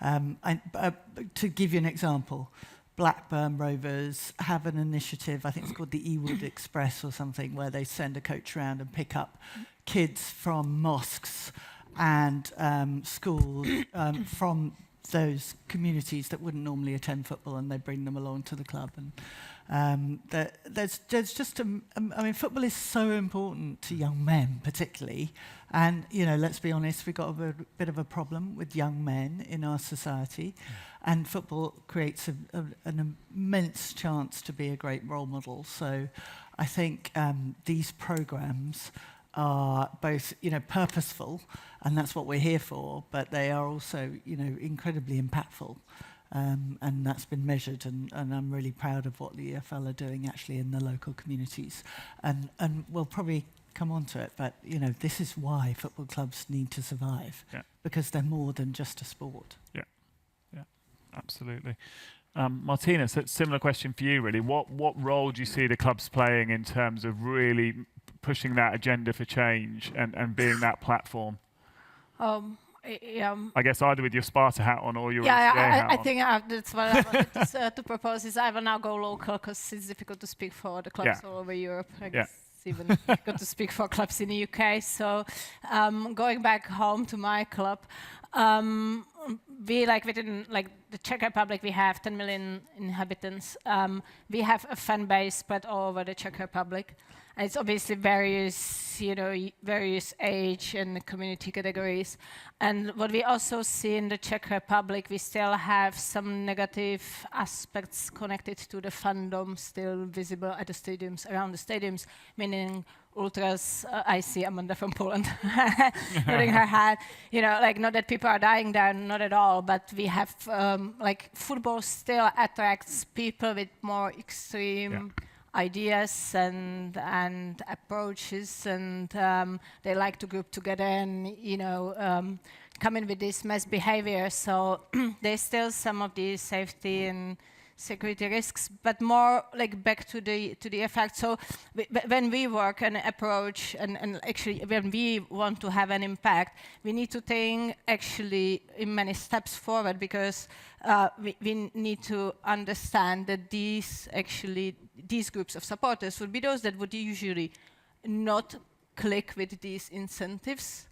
To give you an example, Blackburn Rovers have an initiative, I think it's called the Ewood Express or something, where they send a coach around and pick up kids from mosques and schools from those communities that wouldn't normally attend football, and they bring them along to the club. And there's just I mean, football is so important to young men, particularly. And let's be honest, we've got a bit of a problem with young men in our society, and football creates an immense chance to be a great role model. So, I think these programs are both, purposeful, and that's what we're here for, but they are also, incredibly impactful. And that's been measured, and I'm really proud of what the EFL are doing actually in the local communities. And we'll probably come on to it, but, this is why football clubs need to survive, because they're more than just a sport. Yeah, absolutely. Martina, so similar question for you, really. What role do you see the clubs playing in terms of really pushing that agenda for change and being that platform? I guess either with your Sparta hat on or your hat on. I think that's what I wanted to propose is I will now go local, because it's difficult to speak for the clubs all over Europe. I guess it's even difficult to speak for clubs in the UK. So going back home to my club, we within the Czech Republic, we have 10 million inhabitants. We have a fan base spread all over the Czech Republic. And it's obviously various age and community categories. And what we also see in the Czech Republic, we still have some negative aspects connected to the fandom still visible at the stadiums, around the stadiums, meaning ultras. I see Amanda from Poland nodding her head. Not that people are dying there, not at all, but we have football still attracts people with more extreme ideas and approaches, and they like to group together and come in with this mass behavior. So there's still some of these safety and security risks, but more back to the effect. So when we work and approach and actually when we want to have an impact, we need to think actually in many steps forward, because we need to understand that these groups of supporters would be those that would usually not click with these incentives.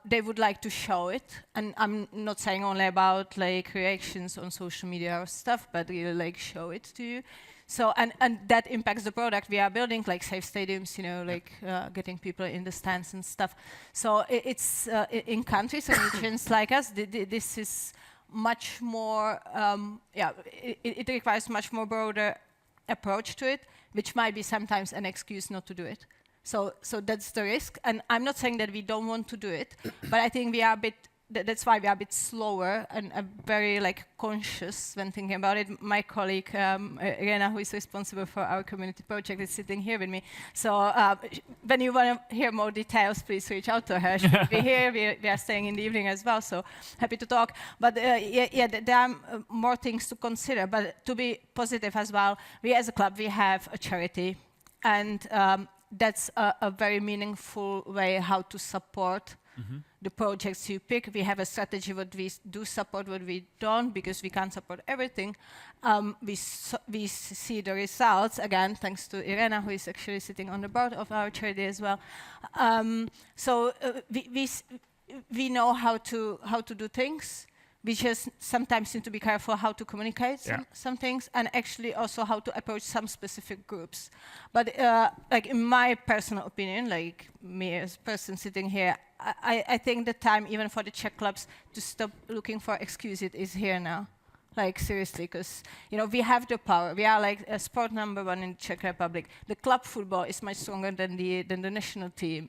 They would like to show it, and I'm not saying only about reactions on social media or stuff, but really show it to you. So and that impacts the product we are building, like safe stadiums, getting people in the stands and stuff. So it's in countries and regions like us, this is much more. It requires much more broader approach to it, which might be sometimes an excuse not to do it. So that's the risk, and I'm not saying that we don't want to do it, but I think we are a bit. That's why we are a bit slower and very conscious when thinking about it. My colleague Irena, who is responsible for our community project, is sitting here with me. So when you want to hear more details, please reach out to her. She will be here. We are staying in the evening as well, so happy to talk. But there are more things to consider. But to be positive as well, we as a club, we have a charity, and that's a very meaningful way how to support the projects you pick. We have a strategy what we do support, what we don't, because we can't support everything. We see the results, again, thanks to Irena, who is actually sitting on the board of our charity as well. So we know how to do things. We just sometimes need to be careful how to communicate some things, and actually also how to approach some specific groups. But in my personal opinion, me as a person sitting here, I think the time even for the Czech clubs to stop looking for excuses is here now. Seriously, because we have the power. We are a sport #1 in the Czech Republic. The club football is much stronger than the national team.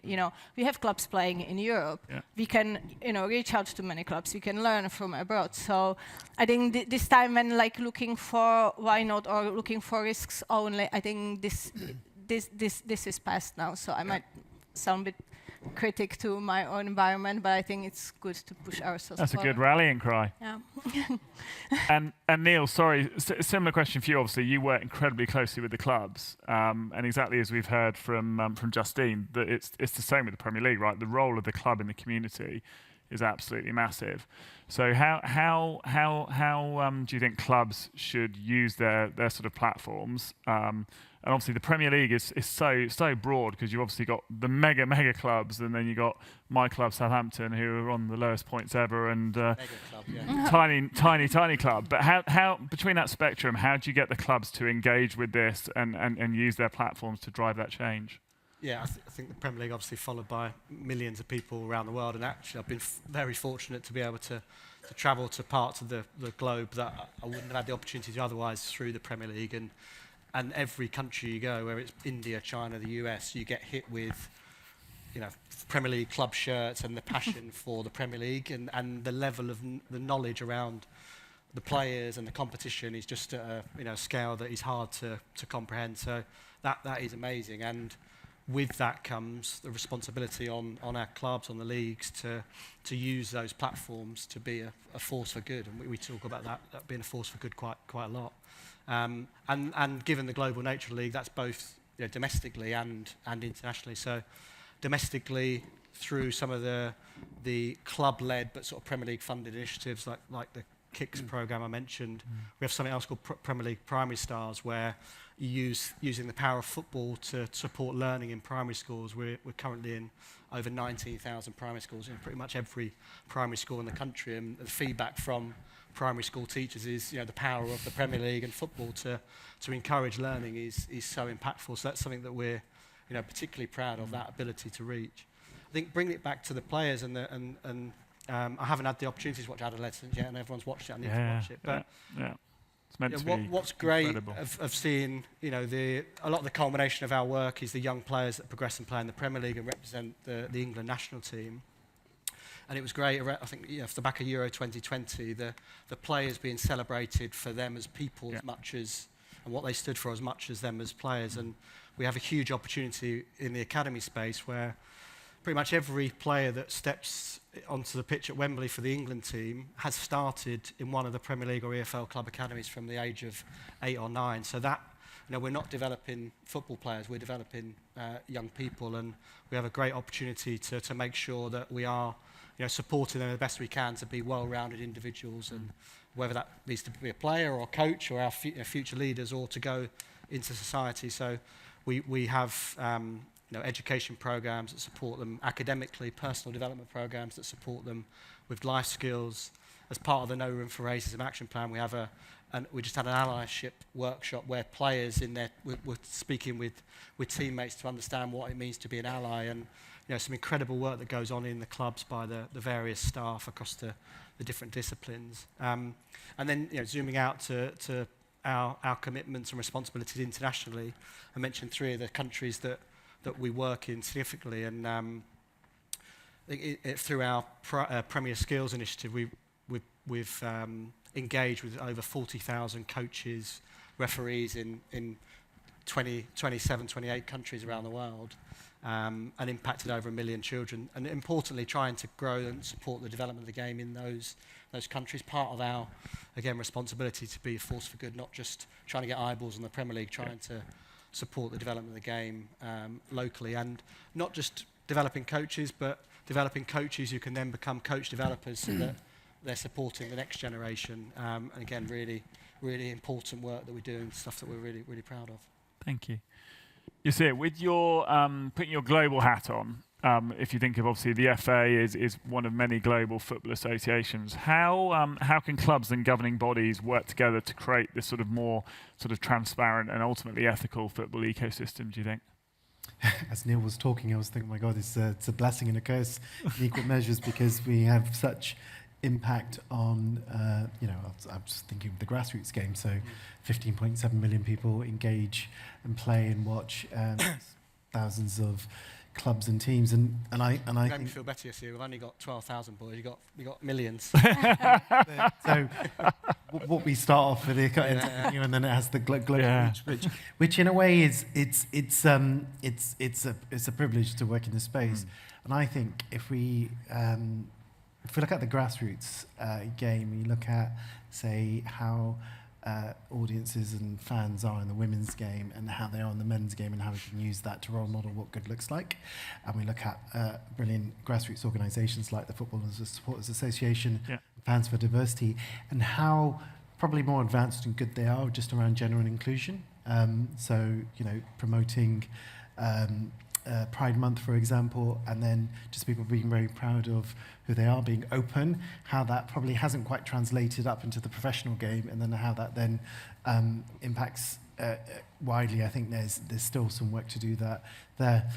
We have clubs playing in Europe. Yeah. We can reach out to many clubs. We can learn from abroad. So I think this time when looking for why not or looking for risks only, I think this is past now. So I might sound a bit critic to my own environment, but I think it's good to push ourselves That's forward. A good rallying cry. Yeah. and Neil, sorry, similar question for you. Obviously, you work incredibly closely with the clubs, and exactly as we've heard from Justine, that it's the same with the Premier League, right? The role of the club in the community is absolutely massive. So how do you think clubs should use their sort of platforms? And obviously the Premier League is so broad, because you've obviously got the mega clubs, and then you got my club Southampton, who are on the lowest points ever, and Mega club, yeah. tiny club. But how between that spectrum, how do you get the clubs to engage with this and use their platforms to drive that change? Yeah, I think the Premier League obviously followed by millions of people around the world, and actually I've been very fortunate to be able to travel to parts of the globe that I wouldn't have had the opportunity to otherwise through the Premier League. And every country you go, whether it's India, China, the US, you get hit with, Premier League club shirts and the passion for the Premier League, and the level of the knowledge around the players and the competition is just at a scale that is hard to comprehend. So that is amazing, and with that comes the responsibility on our clubs, on the leagues, to use those platforms to be a force for good, and we talk about that being a force for good quite a lot. And given the global nature of the league, that's both domestically and internationally. So domestically, through some of the club-led but sort of Premier League funded initiatives like the Kicks program I mentioned, we have something else called Premier League Primary Stars, where you using the power of football to support learning in primary schools. We're currently in over 19,000 primary schools in pretty much every primary school in the country, and the feedback from primary school teachers is the power of the Premier League and football to encourage learning is so impactful. So that's something that we're particularly proud of, that ability to reach. I think bringing it back to the players and I haven't had the opportunity to watch Adolescents yet, and everyone's watched it. I need to watch it. But It's meant to be what's great incredible. of seeing a lot of the culmination of our work is the young players that progress and play in the Premier League and represent the England national team. And it was great, I think, off the back of Euro 2020, the players being celebrated for them as people as much as, and what they stood for as much as them as players. And we have a huge opportunity in the academy space where pretty much every player that steps onto the pitch at Wembley for the England team has started in one of the Premier League or EFL club academies from the age of 8 or 9. So that, we're not developing football players, we're developing young people, and we have a great opportunity to make sure that we are supporting them the best we can to be well-rounded individuals, and whether that needs to be a player or a coach or our future leaders, or to go into society. So we have education programs that support them academically, personal development programs that support them with life skills. As part of the No Room for Racism action plan, we just had an allyship workshop where players were speaking with teammates to understand what it means to be an ally, and some incredible work that goes on in the clubs by the various staff across the different disciplines. And then zooming out to our commitments and responsibilities internationally, I mentioned 3 of the countries that we work in significantly, and through our Premier Skills initiative, we've engaged with over 40,000 coaches, referees in 27, 28 countries around the world, and impacted over 1 million children. And importantly, trying to grow and support the development of the game in those countries. Part of our, again, responsibility to be a force for good, not just trying to get eyeballs on the Premier League, trying to support the development of the game locally, and not just developing coaches, but developing coaches who can then become coach developers so that they're supporting the next generation. And again, really, really important work that we do and stuff that we're really, really proud of. Thank you. You see, with your putting your global hat on, if you think of obviously the FA is one of many global football associations, how can clubs and governing bodies work together to create this sort of more sort of transparent and ultimately ethical football ecosystem, do you think? As Neil was talking, I was thinking, oh my God, it's a blessing and a curse in equal measures, because we have such impact on, I'm just thinking of the grassroots game, so 15.7 million people engage and play and watch thousands of clubs and teams, and I Made think me feel better yesterday. We've only got 12,000 boys. You got millions. so what we start off with, and then it has the global reach, which in a way is it's a privilege to work in this space, and I think if we look at the grassroots game, you look at, say, how audiences and fans are in the women's game and how they are in the men's game, and how we can use that to role model what good looks like. And we look at brilliant grassroots organisations like the Footballers Supporters Association, Fans for Diversity, and how probably more advanced and good they are just around gender and inclusion. So, promoting Pride Month, for example, and then just people being very proud of who they are, being open, how that probably hasn't quite translated up into the professional game, and then how that then impacts widely. I think there's still some work to do there.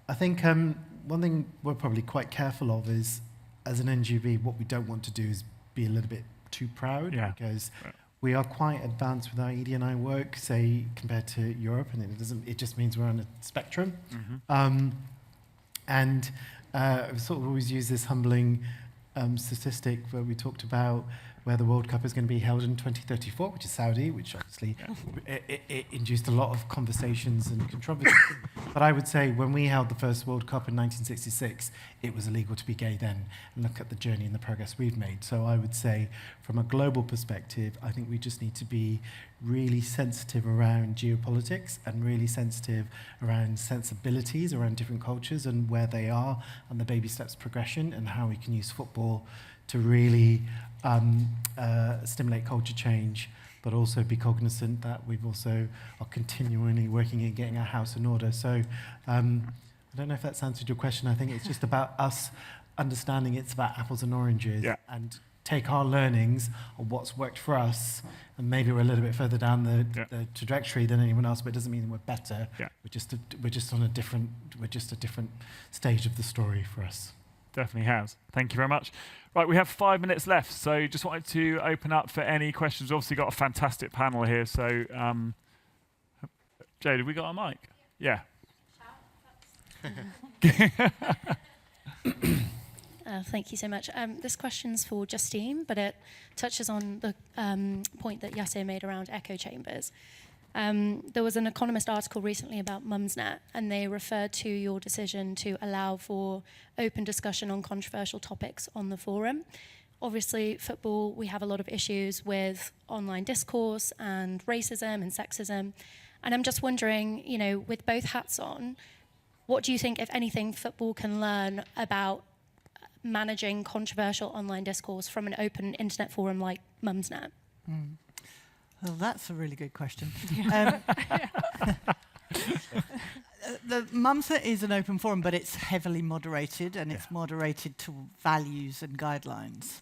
I think one thing we're probably quite careful of is, as an NGB, what we don't want to do is be a little bit too proud, because we are quite advanced with our ED&I work, say, compared to Europe, and it just means we're on a spectrum. And we sort of always use this humbling statistic where we talked about where the World Cup is going to be held in 2034, which is Saudi, which obviously it induced a lot of conversations and controversy. But I would say when we held the first World Cup in 1966, it was illegal to be gay then. And look at the journey and the progress we've made. So I would say from a global perspective, I think we just need to be really sensitive around geopolitics and really sensitive around sensibilities around different cultures and where they are and the baby steps progression and how we can use football to really stimulate culture change, but also be cognizant that we've also are continually working at getting our house in order. So I don't know if that's answered your question. I think it's just about us understanding it's about apples and oranges and take our learnings of what's worked for us, and maybe we're a little bit further down the trajectory than anyone else, but it doesn't mean we're better. We're just a different stage of the story for us. Definitely has. Thank you very much. Right, we have 5 minutes left, so just wanted to open up for any questions. We've obviously got a fantastic panel here, so Jade, have we got a mic? Yeah. Thank you so much. This question's for Justine, but it touches on the point that Yasser made around echo chambers. There was an Economist article recently about Mumsnet, and they referred to your decision to allow for open discussion on controversial topics on the forum. Obviously, football, we have a lot of issues with online discourse and racism and sexism. And I'm just wondering, with both hats on, what do you think, if anything, football can learn about managing controversial online discourse from an open internet forum like Mumsnet? Well, that's a really good question. The Mumsnet is an open forum, but it's heavily moderated, and it's moderated to values and guidelines.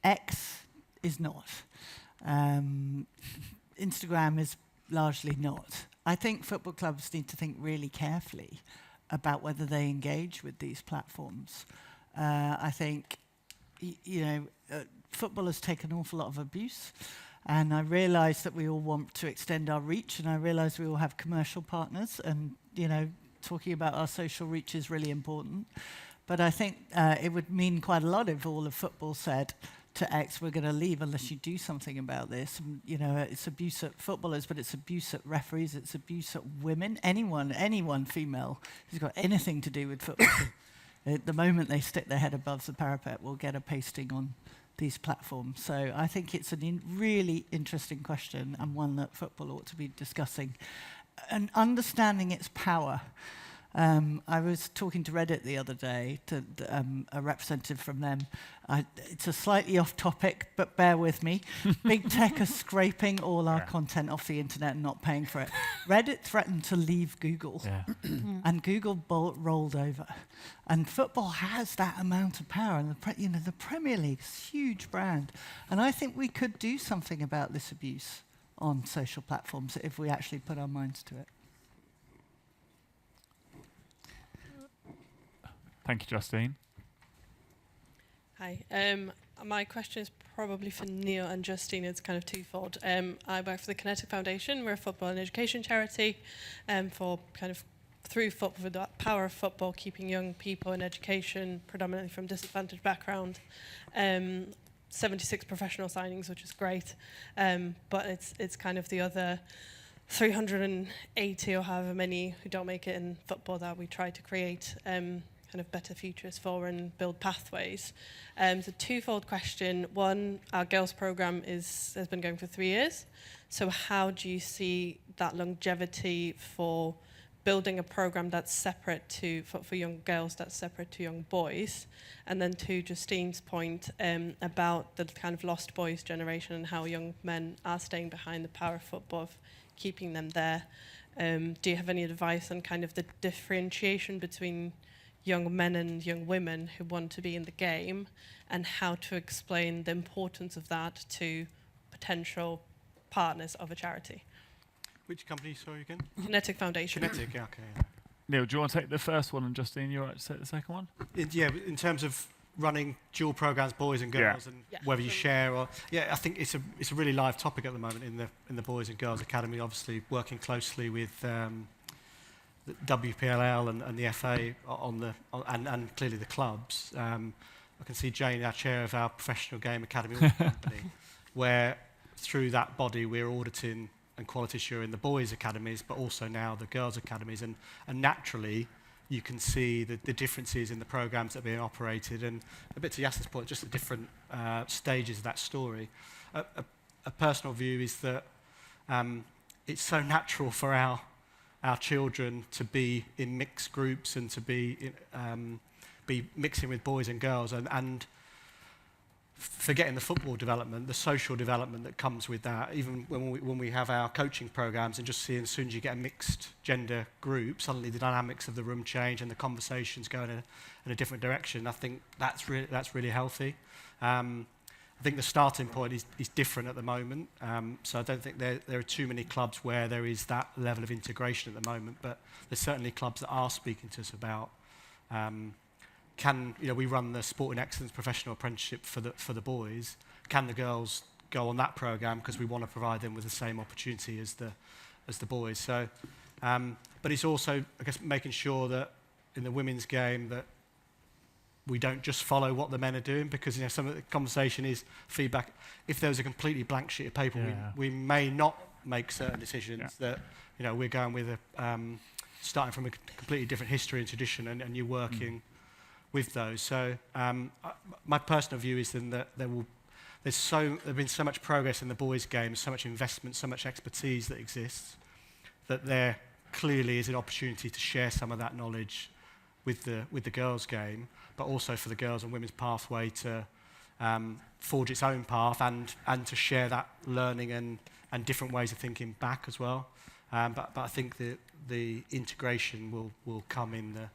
X is not. Instagram is largely not. I think football clubs need to think really carefully about whether they engage with these platforms. I think, football has taken an awful lot of abuse. And I realise that we all want to extend our reach, and I realise we all have commercial partners, and, talking about our social reach is really important. But I think it would mean quite a lot if all of football said to X, we're going to leave unless you do something about this. And, it's abuse at footballers, but it's abuse at referees, it's abuse at women, anyone female who's got anything to do with football. At the moment they stick their head above the parapet, will get a pasting on these platforms. So I think it's a really interesting question, and one that football ought to be discussing. And understanding its power. I was talking to Reddit the other day, to a representative from them. It's a slightly off topic, but bear with me. Big tech are scraping all our content off the internet and not paying for it. Reddit threatened to leave Google, and Google rolled over. And football has that amount of power, and the Premier League's a huge brand. And I think we could do something about this abuse on social platforms if we actually put our minds to it. Thank you, Justine. Hi. My question is probably for Neil and Justine. It's kind of twofold. I work for the Kinetic Foundation. We're a football and education charity for kind of through football, with the power of football, keeping young people in education, predominantly from disadvantaged background. 76 professional signings, which is great. But it's kind of the other 380 or however many who don't make it in football that we try to create kind of better futures for and build pathways. So twofold question. One, our girls program has been going for 3 years. So how do you see that longevity for building a program that's separate for young girls, that's separate to young boys? And then to Justine's point about the kind of lost boys generation and how young men are staying behind the power of football, of keeping them there. Do you have any advice on kind of the differentiation between young men and young women who want to be in the game, and how to explain the importance of that to potential partners of a charity? Which company, sorry, again? Kinetic Foundation. Kinetic, yeah, okay. Yeah. Neil, do you want to take the first one, and Justine, you're right to take the second one? In terms of running dual programs, boys and girls, and whether you share or I think it's a really live topic at the moment in the Boys and Girls Academy. Obviously, working closely with the WPLL and the FA and clearly the clubs. I can see Jane, our chair of our professional game academy company, where through that body we're auditing and quality assuring the boys' academies, but also now the girls' academies, and naturally you can see the differences in the programs that are being operated, and a bit to Yasser's point, just the different stages of that story. A personal view is that it's so natural for our children to be in mixed groups and to be mixing with boys and girls, and forgetting the football development, the social development that comes with that. Even when we have our coaching programs, and just seeing as soon as you get a mixed gender group, suddenly the dynamics of the room change and the conversations go in a different direction. I think that's really healthy. I think the starting point is different at the moment, so I don't think there are too many clubs where there is that level of integration at the moment, but there's certainly clubs that are speaking to us about we run the Sporting Excellence Professional Apprenticeship for the boys. Can the girls go on that program, because we want to provide them with the same opportunity as the boys? So, but it's also, I guess, making sure that in the women's game that we don't just follow what the men are doing, because some of the conversation is feedback. If there was a completely blank sheet of paper, we may not make certain decisions that we're going with starting from a completely different history and tradition, and you're working with those. So my personal view is then that there's been so much progress in the boys' game, so much investment, so much expertise that exists, that there clearly is an opportunity to share some of that knowledge with the girls' game, but also for the girls and women's pathway to forge its own path and to share that learning and different ways of thinking back as well. But I think the integration will come in the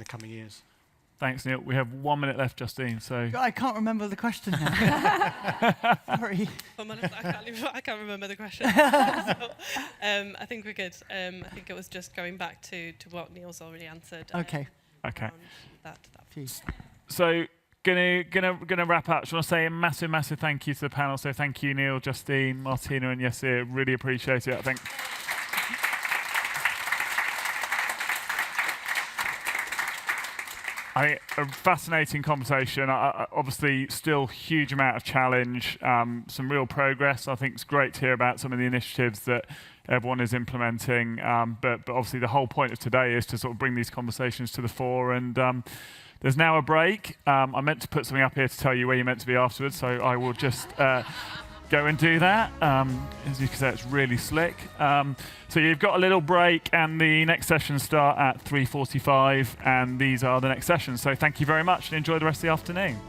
coming years. Thanks, Neil. We have 1 minute left, Justine. So I can't remember the question now. Sorry. I can't remember the question. I think we're good. I think it was just going back to what Neil's already answered. Okay. That Jeez. So gonna wrap up. Just want to say a massive thank you to the panel. So thank you, Neil, Justine, Martina, and Yasser. Really appreciate it. I think. A fascinating conversation. Obviously, still huge amount of challenge, some real progress. I think it's great to hear about some of the initiatives that everyone is implementing. But obviously, the whole point of today is to sort of bring these conversations to the fore. And there's now a break. I meant to put something up here to tell you where you're meant to be afterwards, so I will just go and do that. As you can see, it's really slick. So you've got a little break, and the next sessions start at 3:45, and these are the next sessions. So thank you very much, and enjoy the rest of the afternoon.